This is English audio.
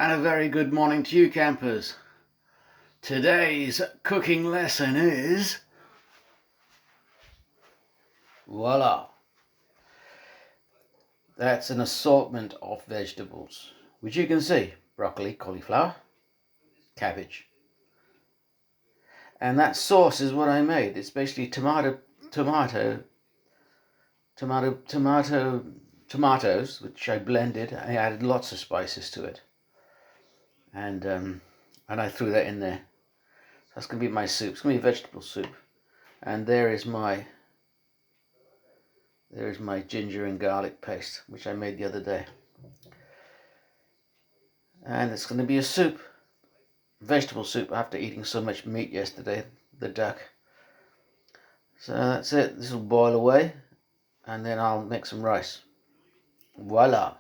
And a very good morning to you, campers. Today's cooking lesson is voila. That's an assortment of vegetables, which you can see: broccoli, cauliflower, cabbage. And that sauce is what I made. It's basically tomatoes, which I blended. I added lots of spices to it, and I threw that in there. That's going to be my soup. It's going to be a vegetable soup. And there is my ginger and garlic paste, which I made the other day. And it's going to be a soup, vegetable soup, after eating so much meat yesterday, the duck. So that's it. This will boil away, and then I'll make some rice. Voila.